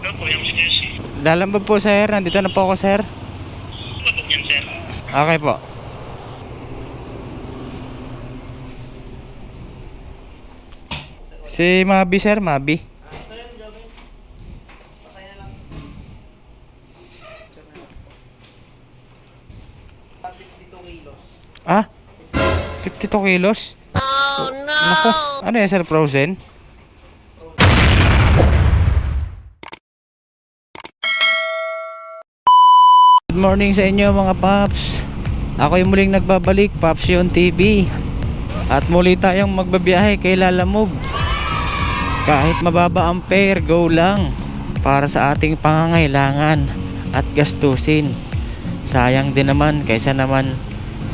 Ano po yung sisi? Lalambog po sir, nandito na po ako sir. Ano po yan, sir? Okay po. Si Mabi sir, Mabi. Ah? 52 kilos? Oh no! Naku, ano yan sir, frozen? Good morning sa inyo mga paps. Ako yung muling nagbabalik, Paps Yon TV. At muli tayong magbabiyahe kay Lalamove. Kahit mababa ang fare, go lang. Para sa ating pangangailangan at gastusin. Sayang din naman, kaysa naman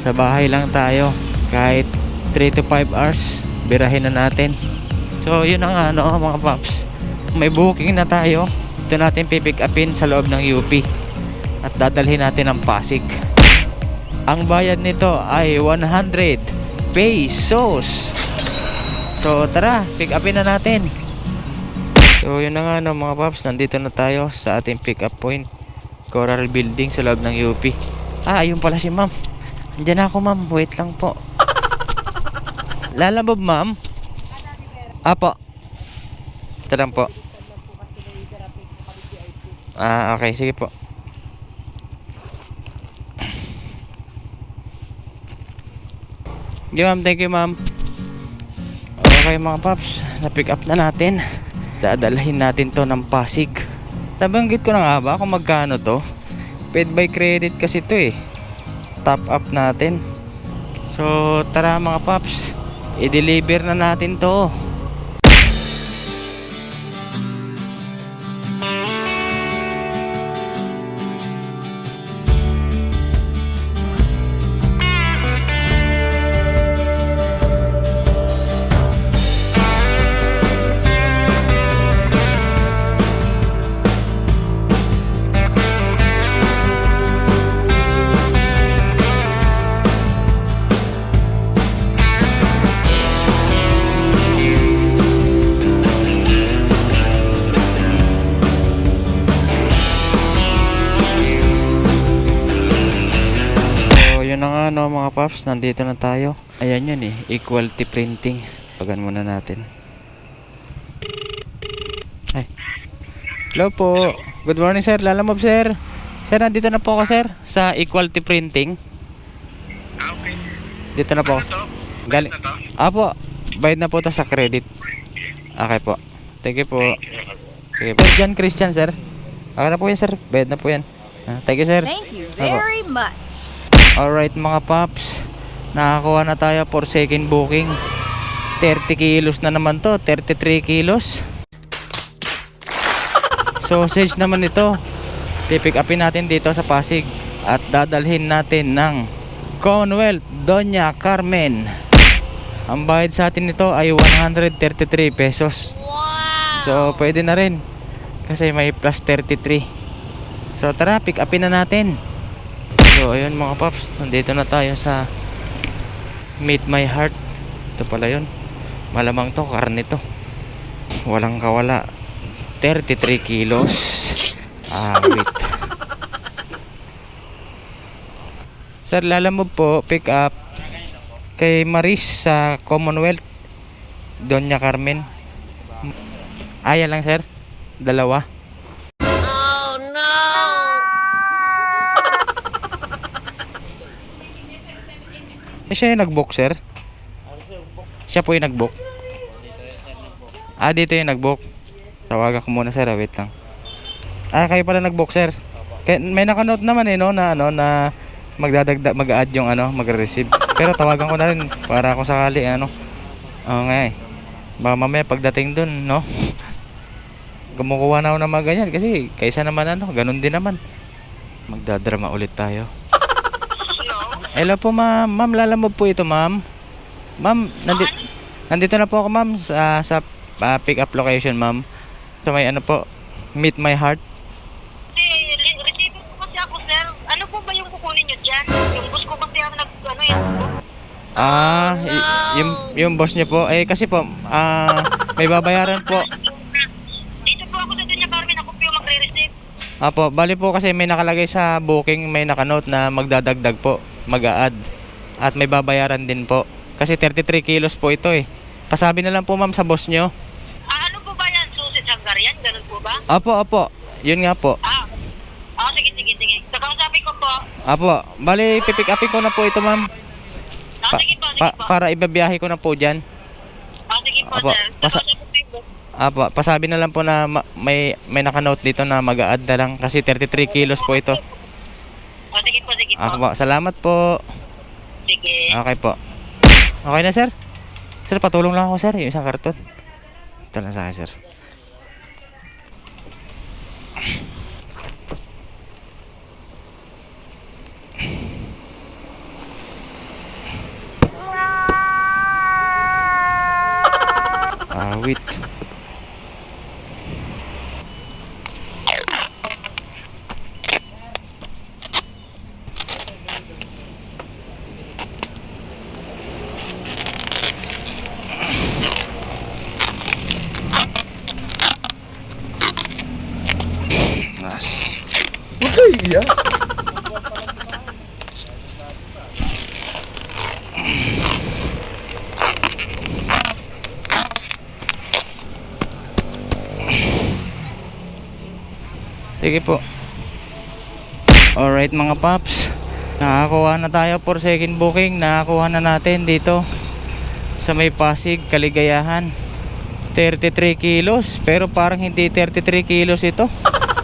sa bahay lang tayo. Kahit 3 to 5 hours, birahin na natin. So yun ang ano mga paps. May booking na tayo. Ito natin pipick upin sa loob ng UP. At dadalhin natin ang Pasig. Ang bayad nito ay 100 pesos. So tara, pick upin na natin. So yun na nga no, mga paps, nandito na tayo sa ating pick up point, Coral Building sa loob ng UP. Ah, ayun pala si ma'am. Andiyan na ako ma'am, wait lang po. Lalamove ma'am? Apo. Ito lang po. Ah, okay, sige po. Okay ma'am, thank you ma'am. Okay mga paps, na-pick up na natin. Dadalhin natin to ng Pasig. Nabanggit ko na nga ba kung magkano to? Paid by credit kasi to eh. Top up natin. So tara mga paps, i-deliver na natin to. No mga paps, nandito na tayo. Ayan yun eh, equality printing. Pagan muna natin. Ay. Hello po. Good morning sir, Lalamove sir. Sir, nandito na po ako sir sa equality printing. Ah, okay. Dito na po ako. Galing. Apo, bayad na po to sa credit. Okay po. Thank you po. Sige po. John Christian sir. Okay na po yan sir, bayad na po yan. Thank you sir. Thank you very much. Alright mga paps, nakakuha na tayo for second booking. 30 kilos na naman to, 33 kilos. Sausage naman ito. Pipick upin natin dito sa Pasig. At dadalhin natin ng Commonwealth, Doña Carmen. Ang bayad sa atin nito ay 133 pesos. So pwede na rin, kasi may plus 33. So tara, pick upin na natin. So ayun mga paps, nandito na tayo sa Meet My Heart. Ito pala yun. Malamang to, karne to. Walang kawala. 33 kilos. Wait. Sir, Lalamove po, pick up kay Maris sa Commonwealth, Doña Carmen. Yan lang sir, dalawa. Siya yung nag-book sir? Siya po yung nag-book? Dito yung nag-book. Tawagan ko muna sir, wait lang. Kayo pala nag-book sir. May naka-note naman no, na ano, na magdadagdag, mag-add yung ano, magre-receive. Pero tawagan ko na rin para kung sakali ano. Okay. Baka mamaya pagdating dun, no? Kumukuha na ako ng mga ganyan kasi kaysa naman ano, ganun din naman. Magdadrama ulit tayo. Hello po ma'am, ma'am Lalamove po ito ma'am. Ma'am, nandito na po ako ma'am sa pick up location ma'am. So may ano po, Meet My Heart. Receive po kasi ako sir. Ano po ba yung kukunin nyo dyan? Yung bus ko kasi ang nag-ano yan. Yung boss niyo po, kasi po, may babayaran po. Dito po ako sa Doña Carmen. Ako po yung magre-receive? Apo, bali po kasi may nakalagay sa booking, may nakanote na magdadagdag po, mag-a-add. At may babayaran din po. Kasi 33 kilos po ito eh. Pasabi na lang po ma'am sa boss nyo. Ano po ba yan? Susit Hungarian? Ganun po ba? Apo. Yun nga po. Sige. Kakausapin ko po. Apo, bali pipick upin ko na po ito ma'am. Sige po. Para ibabiyahe ko na po dyan. Sige po, Apo, sir. Kakausapin ko po. Apo, pasabi na lang po na may nakanote dito na mag-a-add na lang. Kasi 33 kilos po ito. Sige po. Apo, salamat po. Sige. Okay po. Okay na sir? Sir, patulong lang ako sir, yung isang karton. Ito lang sa akin sir. Wait. Huwag kayo iiyak. Sige po. Alright mga paps, nakakuha na tayo for second booking. Nakakuha na natin dito sa may Pasig, Kaligayahan. 33 kilos, pero parang hindi 33 kilos ito.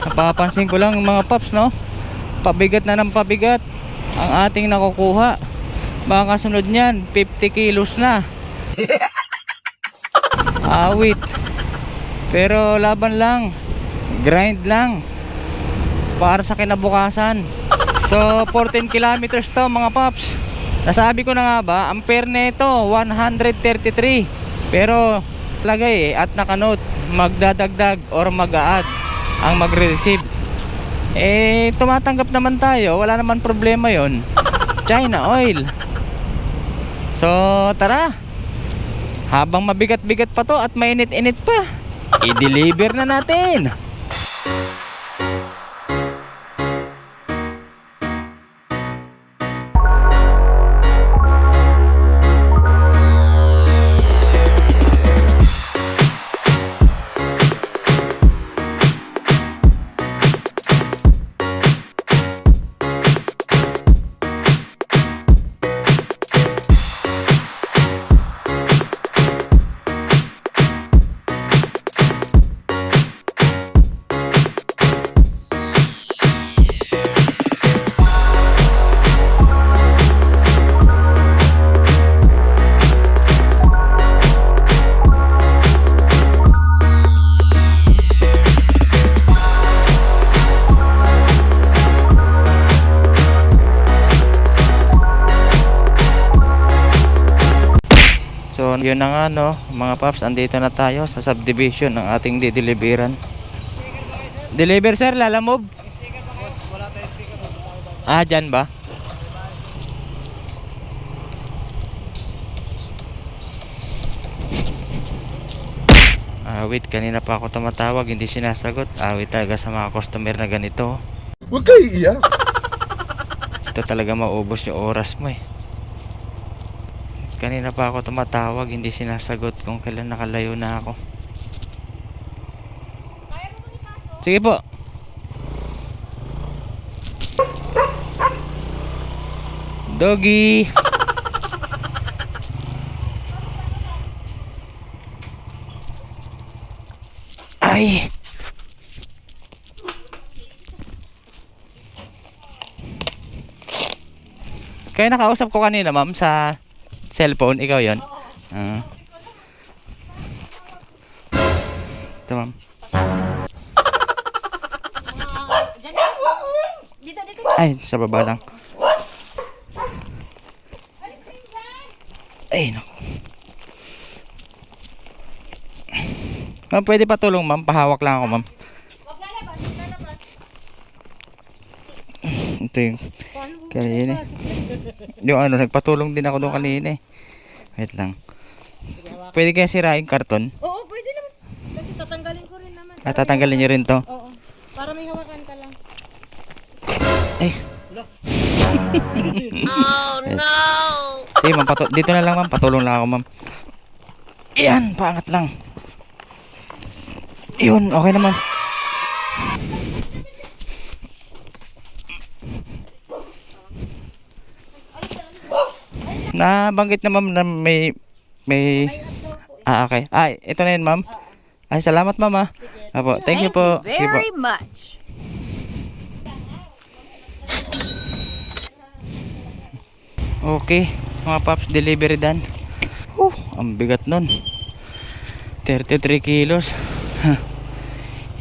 Napapansin ko lang mga paps, no? Pabigat na ng pabigat ang ating nakukuha. Baka sunod niyan 50 kilos na. Awit. Pero laban lang, grind lang para sa kinabukasan. So 14 kilometers to mga paps. Nasabi ko na nga ba, ang fare nito 133. Pero lagay at nakanote magdadagdag or mag-a-add ang magre-receive. Tumatanggap naman tayo, wala naman problema yon. China oil. So tara, habang mabigat-bigat pa to at mainit-init pa, i-deliver na natin. So yun na nga no mga paps, andito na tayo sa subdivision ng ating dideliveran. Deliver sir, Lalamove. Dyan ba? Wait, kanina pa ako tumatawag, hindi sinasagot. Wait talaga sa mga customer na ganito. Huwag kayo iiyak. Ito talaga maubos yung oras mo eh. Kanina pa ako tumatawag, hindi sinasagot kung kailan nakalayo na ako. Sige po. Doggy. Ay. Kaya nakausap ko kanina ma'am sa cellphone, ikaw yon. Ito ma'am. Ay, sa baba lang. Ay, naku. Ma'am, pwede pa tulong ma'am, pahawak lang ako ma'am. Ito yung kanina. Yung ano, nagpatulong din ako doon kanina eh. Wait lang. Pwede kaya sirain karton? Oo, pwede naman. Kasi tatanggalin ko rin naman. Tatanggalin nyo rin to? Oo. Para Ay. Oh no. Sige ma'am, dito na lang ma'am, patulong lang ako ma'am. Yan, paangat lang. Yun, okay na ma'am. Nabanggit na ma'am na may okay. Ay, ito na yun ma'am. Ay, salamat ma'am ah. Apo, thank you po. Thank you Sige po. very much. Okay, mga paps, delivery done. Ang bigat nun. 33 kilos.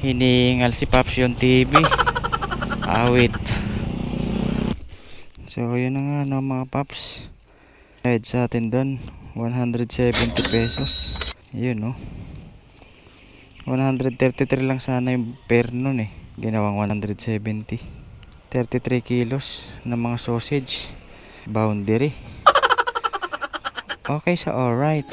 Hiningal si Paps yung TV. Awit. So, yun na nga no, mga paps. Bayad sa atin doon 170 pesos. Yun no. 133 lang sana yung pair nun eh. Ginawang 170. 33 kilos ng mga sausage. Boundary. Okay, so alright.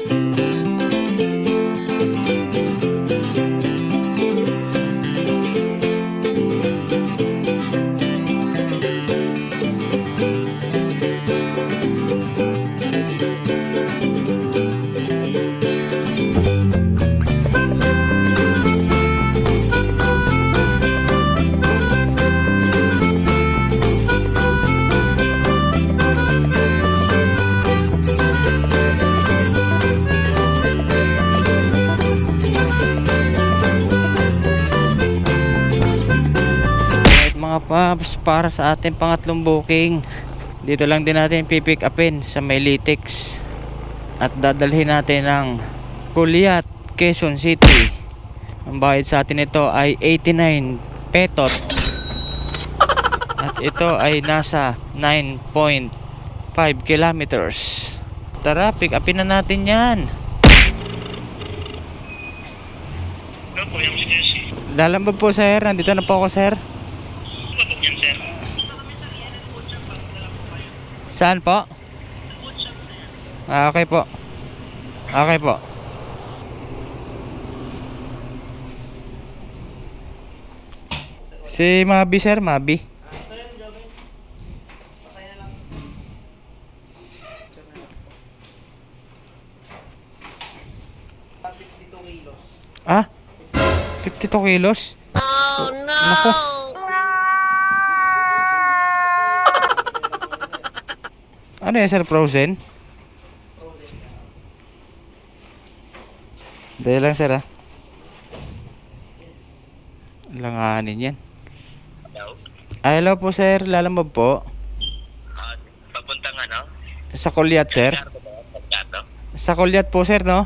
Mga paps, para sa ating pangatlong booking, dito lang din natin pipick upin sa may Litex at dadalhin natin ng Kuliat, Quezon City. Ang bayad sa atin ito ay 89 petot at ito ay nasa 9.5 kilometers. Tara, pick upin na natin yan. Ano po yung Jesse? Lalambag po sir, nandito na po ako sir. Ano po yan, sir? Saan po? Okay po. Okay po. Si Mabi sir, Mabi. Ah? 52 kilos? Oh no! Naku. Ano yan sir, frozen? Dahil lang sir ah. Langanin yan. Hello? Hello po sir, lalambab po. Papuntang ano? Sa Kuliat sir. Pagkato? Sa Kuliat po sir no?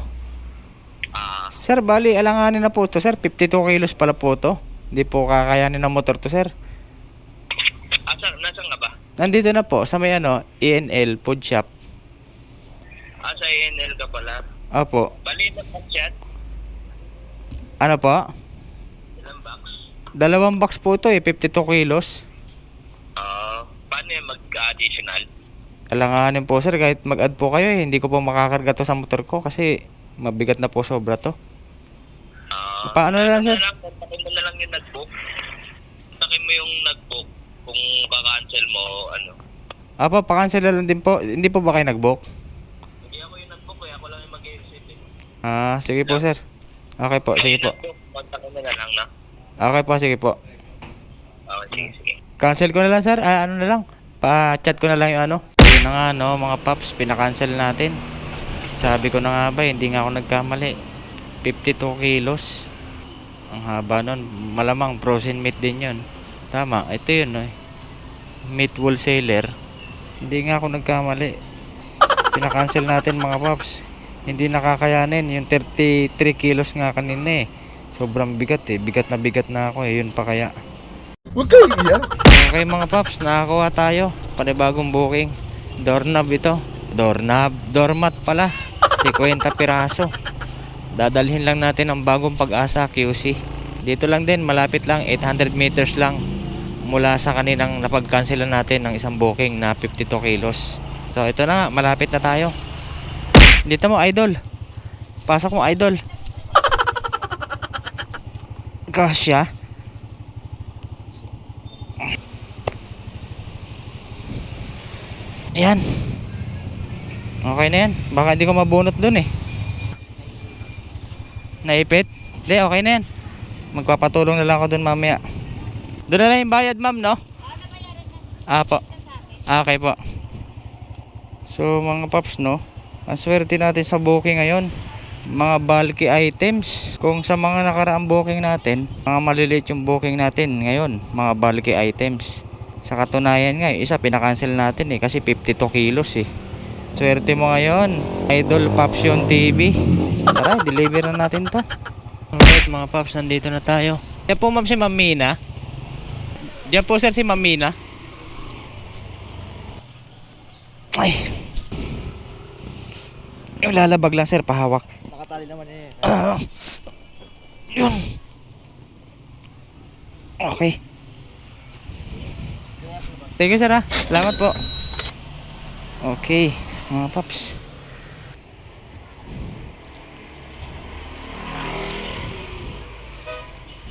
Sir, bali, alanganin na po to sir. 52 kilos pala po to. Hindi po kakayanin ng motor to sir. Nasaan nga ba? Nandito na po sa may ano, ENL Food Shop. Sa ENL ka pala. Opo. Bali na box yan? Ano po? Ilang box? 2 box po to eh, 52 kilos. Paano yung mag-additional? Alanganin po sir, kahit mag-add po kayo eh, hindi ko po makakarga to sa motor ko kasi mabigat na po sobra to. Paano na lang sir? Kontakin mo na lang yung nag-book. Kontakin mo yung nag-book. Kung ka-cancel mo, ano. Apo, pa-cancel na lang din po. Hindi po ba kayo nag-book? Hindi ako yung nag-book eh. Ako lang yung mag-i-receive eh. Sige po sir. Okay po, sige po. Kontakin mo na lang na. Okay po, sige po. Okay, sige. Cancel ko na lang sir. Ano na lang. Pa-chat ko na lang yung ano. Yun na nga no, mga paps, pinaka-cancel natin. Sabi ko na nga ba, hindi nga ako nagkamali. 52 kilos. Ang haba nun. Malamang frozen meat din yun. Tama, ito yun no. Meat wholesaler. Hindi nga ako nagkamali. Pinaka-cancel natin mga paps. Hindi nakakayanin. Yung 33 kilos nga kanina eh. Sobrang bigat eh. Bigat na ako eh. Yun pa kaya. Huwag kayo iiyak. Okay mga paps, nakakuha tayo. Panibagong booking. Doorknob ito. Doormat pala. 50 piraso. Dadalhin lang natin ang bagong Pag-asa QC. Dito lang din, malapit lang, 800 meters lang mula sa kaninang napag-cancelan natin ng isang booking na 52 kilos. So ito na nga, malapit na tayo. Dito mo idol. Pasok mo idol. Gosh ya. Yan. Okay na yan. Baka hindi ko mabunot dun eh. Naipit? Hindi, okay na yan. Magpapatulong na lang ako dun mamaya. Doon na lang yung bayad, ma'am, no? Po. Okay po. So mga paps, no, ang swerte natin sa booking ngayon, mga bulky items. Kung sa mga nakaraang booking natin, mga maliliit yung booking natin ngayon, mga bulky items. Sa katunayan nga, isa pinakancel natin eh, kasi 52 kilos eh. Swerte mo ngayon, Idol Papsion TV. Tara, deliver na natin to. Alright mga paps, nandito na tayo. Yan po ma'am si Ma'am Mina. Diyan po sir si Ma'am Mina. Ay, yung lalabag lang sir, pahawak. Nakatali naman eh. Yun. Okay. Thank you sir ha. Salamat po. Okay, mga paps.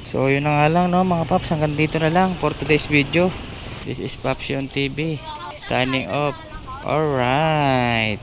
So yun na nga lang, no mga paps, hanggang dito na lang for today's video. This is Papsion TV signing off. Alright.